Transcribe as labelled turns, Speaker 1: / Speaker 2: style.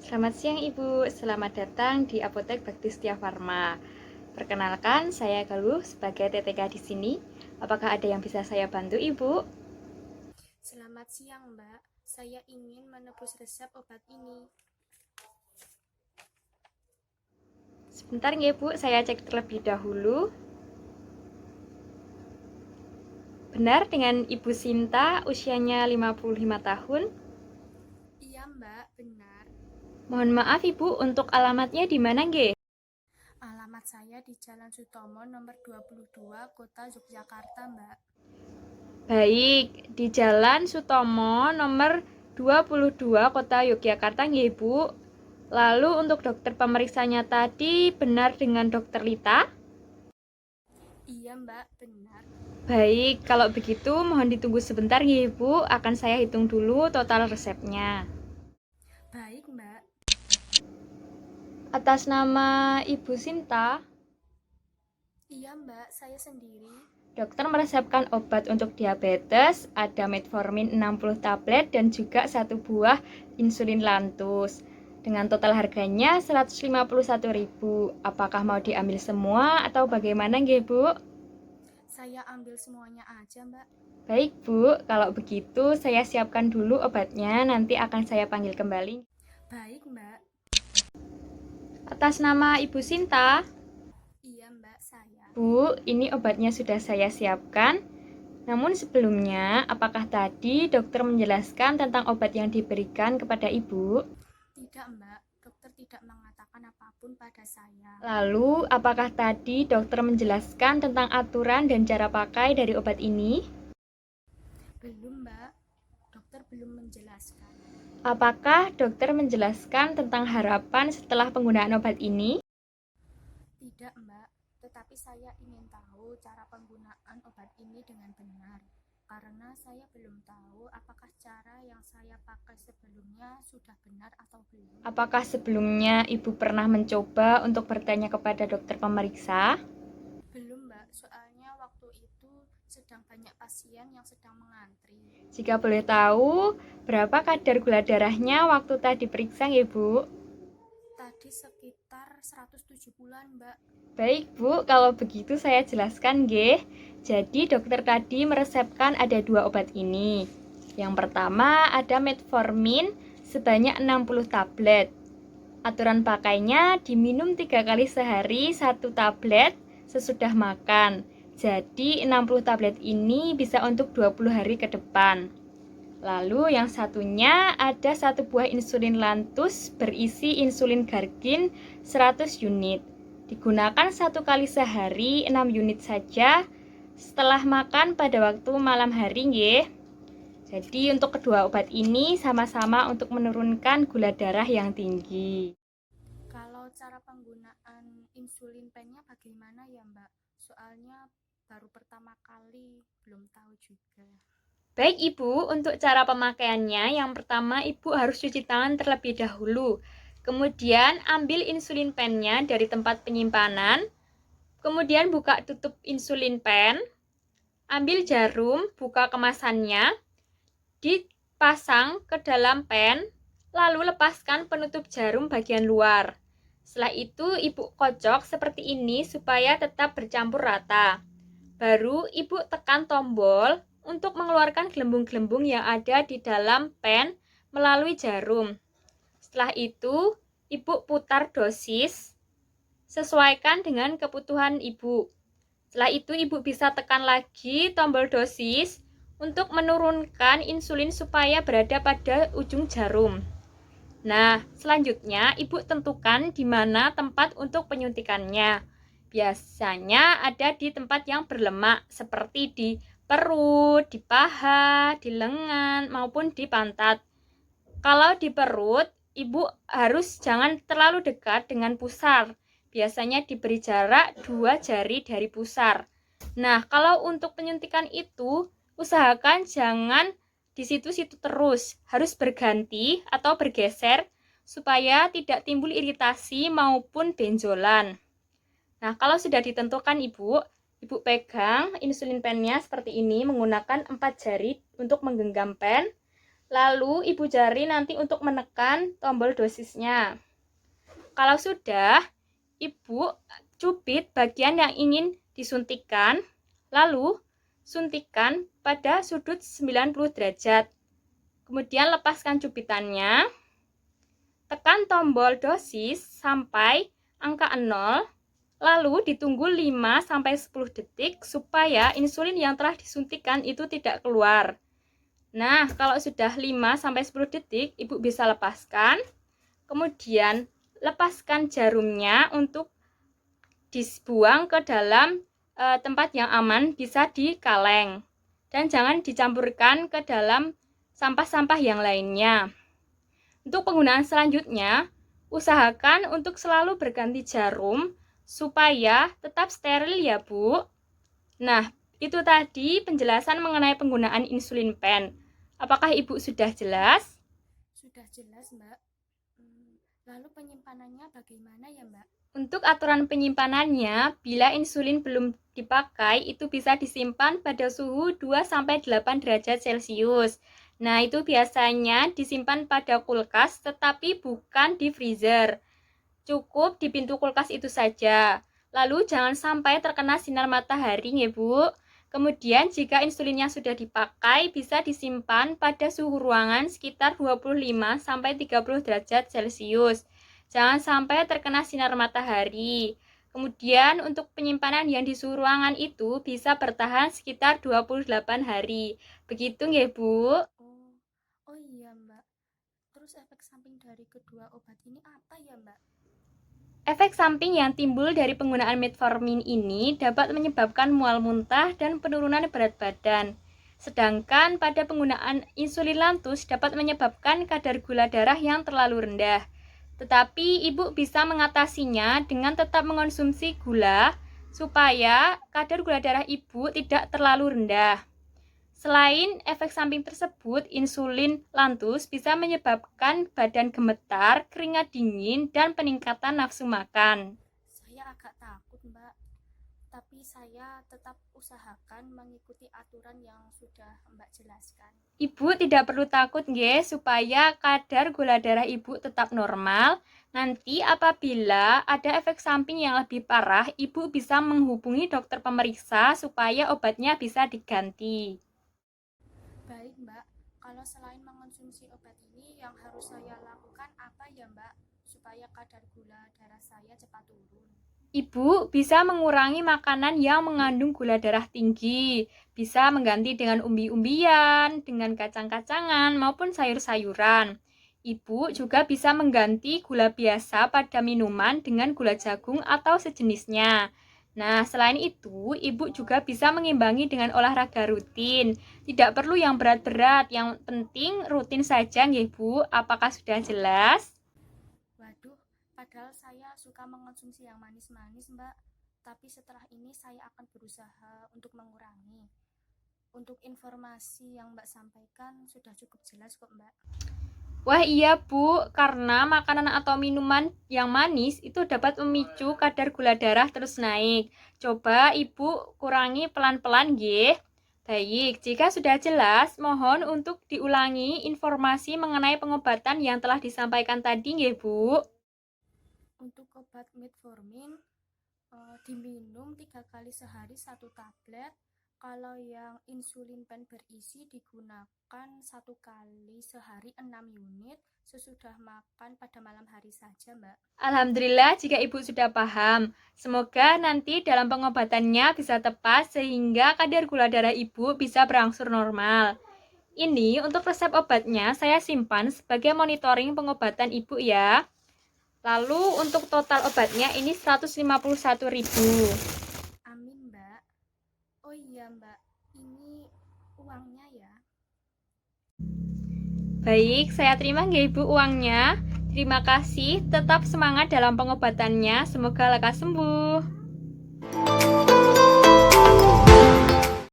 Speaker 1: Selamat siang Ibu, selamat datang di Apotek Bakti Setia Farma. Perkenalkan, saya Galuh sebagai TTK di sini. Apakah ada yang bisa saya bantu Ibu?
Speaker 2: Selamat siang, Mbak. Saya ingin menebus resep obat ini.
Speaker 1: Sebentar ya Bu, saya cek terlebih dahulu. Benar dengan Ibu Sinta, usianya 55 tahun.
Speaker 2: Iya, Mbak, benar.
Speaker 1: Mohon maaf Ibu, untuk alamatnya di mana nggih?
Speaker 2: Alamat saya di Jalan Sutomo nomor 22, Kota Yogyakarta, Mbak.
Speaker 1: Baik, di Jalan Sutomo nomor 22 Kota Yogyakarta nggih Bu. Lalu untuk dokter pemeriksanya tadi benar dengan Dokter Lita?
Speaker 2: Iya, Mbak, benar.
Speaker 1: Baik, kalau begitu mohon ditunggu sebentar ya Ibu, akan saya hitung dulu total resepnya.
Speaker 2: Baik, Mbak.
Speaker 1: Atas nama Ibu Sinta,
Speaker 2: Iya, Mbak, saya sendiri.
Speaker 1: dokter meresepkan obat untuk diabetes, ada metformin 60 tablet dan juga satu buah insulin lantus. Dengan total harganya 151.000. Apakah mau diambil semua atau bagaimana nggih, Bu?
Speaker 2: Saya ambil semuanya aja, Mbak.
Speaker 1: Baik, Bu. Kalau begitu saya siapkan dulu obatnya, nanti akan saya panggil kembali.
Speaker 2: Baik, Mbak.
Speaker 1: Atas nama Ibu Sinta,
Speaker 2: Iya, Mbak, saya.
Speaker 1: Bu, ini obatnya sudah saya siapkan. Namun sebelumnya, apakah tadi dokter menjelaskan tentang obat yang diberikan kepada Ibu?
Speaker 2: Tidak, Mbak. Dokter tidak mengatakan apapun pada saya.
Speaker 1: Lalu, apakah tadi dokter menjelaskan tentang aturan dan cara pakai dari obat ini?
Speaker 2: Belum, Mbak. Dokter belum menjelaskan.
Speaker 1: Apakah dokter menjelaskan tentang harapan setelah penggunaan obat ini?
Speaker 2: Tidak, Mbak, tetapi saya ingin tahu cara penggunaan obat ini dengan benar. Karena saya belum tahu apakah cara yang saya pakai sebelumnya sudah benar atau belum.
Speaker 1: Apakah sebelumnya Ibu pernah mencoba untuk bertanya kepada dokter pemeriksa?
Speaker 2: Belum, Mbak, soalnya waktu itu sedang banyak pasien yang sedang mengantri.
Speaker 1: Jika boleh tahu, berapa kadar gula darahnya waktu tadi periksa ya, Bu?
Speaker 2: Tadi sekitar 170-an, Mbak.
Speaker 1: Baik, Bu. Kalau begitu saya jelaskan, nggih. Jadi, dokter tadi meresepkan ada dua obat ini. Yang pertama ada metformin sebanyak 60 tablet. Aturan pakainya diminum 3 kali sehari 1 tablet sesudah makan. Jadi 60 tablet ini bisa untuk 20 hari ke depan. Lalu yang satunya ada satu buah insulin lantus berisi insulin Gargin 100 unit. Digunakan satu kali sehari 6 unit saja setelah makan pada waktu malam hari nggih. Jadi untuk kedua obat ini sama-sama untuk menurunkan gula darah yang tinggi.
Speaker 2: Kalau cara penggunaan insulin pennya bagaimana ya, Mbak? Soalnya baru pertama kali, belum tahu juga.
Speaker 1: Baik Ibu, untuk cara pemakaiannya yang pertama Ibu harus cuci tangan terlebih dahulu. Kemudian ambil insulin pennya dari tempat penyimpanan. Kemudian buka tutup insulin pen. Ambil jarum, buka kemasannya. Dipasang ke dalam pen. Lalu lepaskan penutup jarum bagian luar. Setelah itu Ibu kocok seperti ini supaya tetap bercampur rata. Baru Ibu tekan tombol untuk mengeluarkan gelembung-gelembung yang ada di dalam pen melalui jarum. Setelah itu, Ibu putar dosis, sesuaikan dengan kebutuhan Ibu. Setelah itu, Ibu bisa tekan lagi tombol dosis untuk menurunkan insulin supaya berada pada ujung jarum. Nah, selanjutnya Ibu tentukan di mana tempat untuk penyuntikannya. Biasanya ada di tempat yang berlemak seperti di perut, di paha, di lengan, maupun di pantat. Kalau di perut, Ibu harus jangan terlalu dekat dengan pusar. Biasanya diberi jarak 2 jari dari pusar. Nah, kalau untuk penyuntikan itu, usahakan jangan di situ-situ terus. Harus berganti atau bergeser supaya tidak timbul iritasi maupun benjolan. Nah, kalau sudah ditentukan Ibu pegang insulin pennya seperti ini menggunakan 4 jari untuk menggenggam pen. Lalu Ibu jari nanti untuk menekan tombol dosisnya. Kalau sudah, Ibu cubit bagian yang ingin disuntikkan, lalu suntikan pada sudut 90 derajat. Kemudian lepaskan cubitannya, tekan tombol dosis sampai angka 0, lalu ditunggu 5-10 detik supaya insulin yang telah disuntikan itu tidak keluar. Nah, kalau sudah 5-10 detik, Ibu bisa lepaskan. Kemudian lepaskan jarumnya untuk dibuang ke dalam tempat yang aman, bisa di kaleng. Dan jangan dicampurkan ke dalam sampah-sampah yang lainnya. Untuk penggunaan selanjutnya, usahakan untuk selalu berganti jarum supaya tetap steril ya Bu. Nah, itu tadi penjelasan mengenai penggunaan insulin pen. Apakah Ibu sudah jelas?
Speaker 2: Sudah jelas, Mbak. Lalu penyimpanannya bagaimana ya, Mbak?
Speaker 1: Untuk aturan penyimpanannya, bila insulin belum dipakai, itu bisa disimpan pada suhu 2-8 derajat Celcius. Nah, itu biasanya disimpan pada kulkas, tetapi bukan di freezer. Cukup di pintu kulkas itu saja. Lalu jangan sampai terkena sinar matahari ya Bu. Kemudian jika insulinnya sudah dipakai, bisa disimpan pada suhu ruangan sekitar 25-30 derajat Celcius. Jangan sampai terkena sinar matahari. Kemudian untuk penyimpanan yang di suhu ruangan itu bisa bertahan sekitar 28 hari. Begitu ya Bu?
Speaker 2: Oh iya Mbak. Terus efek samping dari kedua obat ini apa ya Mbak?
Speaker 1: Efek samping yang timbul dari penggunaan metformin ini dapat menyebabkan mual muntah dan penurunan berat badan. Sedangkan pada penggunaan insulin lantus dapat menyebabkan kadar gula darah yang terlalu rendah. Tetapi Ibu bisa mengatasinya dengan tetap mengonsumsi gula supaya kadar gula darah Ibu tidak terlalu rendah. Selain efek samping tersebut, insulin lantus bisa menyebabkan badan gemetar, keringat dingin, dan peningkatan nafsu makan.
Speaker 2: Saya agak takut Mbak, tapi saya tetap usahakan mengikuti aturan yang sudah Mbak jelaskan.
Speaker 1: Ibu tidak perlu takut nggih, supaya kadar gula darah Ibu tetap normal. Nanti apabila ada efek samping yang lebih parah, Ibu bisa menghubungi dokter pemeriksa supaya obatnya bisa diganti.
Speaker 2: Baik Mbak, kalau selain mengonsumsi obat ini yang harus saya lakukan apa ya Mbak, supaya kadar gula darah saya cepat turun?
Speaker 1: Ibu bisa mengurangi makanan yang mengandung gula darah tinggi, bisa mengganti dengan umbi-umbian, dengan kacang-kacangan, maupun sayur-sayuran. Ibu juga bisa mengganti gula biasa pada minuman dengan gula jagung atau sejenisnya. Nah, selain itu, Ibu juga bisa mengimbangi dengan olahraga rutin. Tidak perlu yang berat-berat, yang penting rutin saja, nggih Bu. Apakah sudah jelas?
Speaker 2: Waduh, padahal saya suka mengonsumsi yang manis-manis Mbak, tapi setelah ini saya akan berusaha untuk mengurangi. Untuk informasi yang Mbak sampaikan sudah cukup jelas kok Mbak.
Speaker 1: Wah iya Bu, karena makanan atau minuman yang manis itu dapat memicu kadar gula darah terus naik. Coba Ibu kurangi pelan-pelan nggih. Baik, jika sudah jelas, mohon untuk diulangi informasi mengenai pengobatan yang telah disampaikan tadi nggih Bu.
Speaker 2: Untuk obat metformin diminum 3 kali sehari 1 tablet. Kalau yang insulin pen berisi digunakan 1 kali sehari 6 unit sesudah makan pada malam hari saja Mbak.
Speaker 1: Alhamdulillah jika Ibu sudah paham. Semoga nanti dalam pengobatannya bisa tepat sehingga kadar gula darah Ibu bisa berangsur normal. Ini untuk resep obatnya saya simpan sebagai monitoring pengobatan Ibu ya. Lalu untuk total obatnya ini 151.000.
Speaker 2: Amin Mbak. Oh iya Mbak, ini uangnya ya.
Speaker 1: Baik, saya terima nggih Ibu uangnya. Terima kasih, tetap semangat dalam pengobatannya. Semoga lekas sembuh.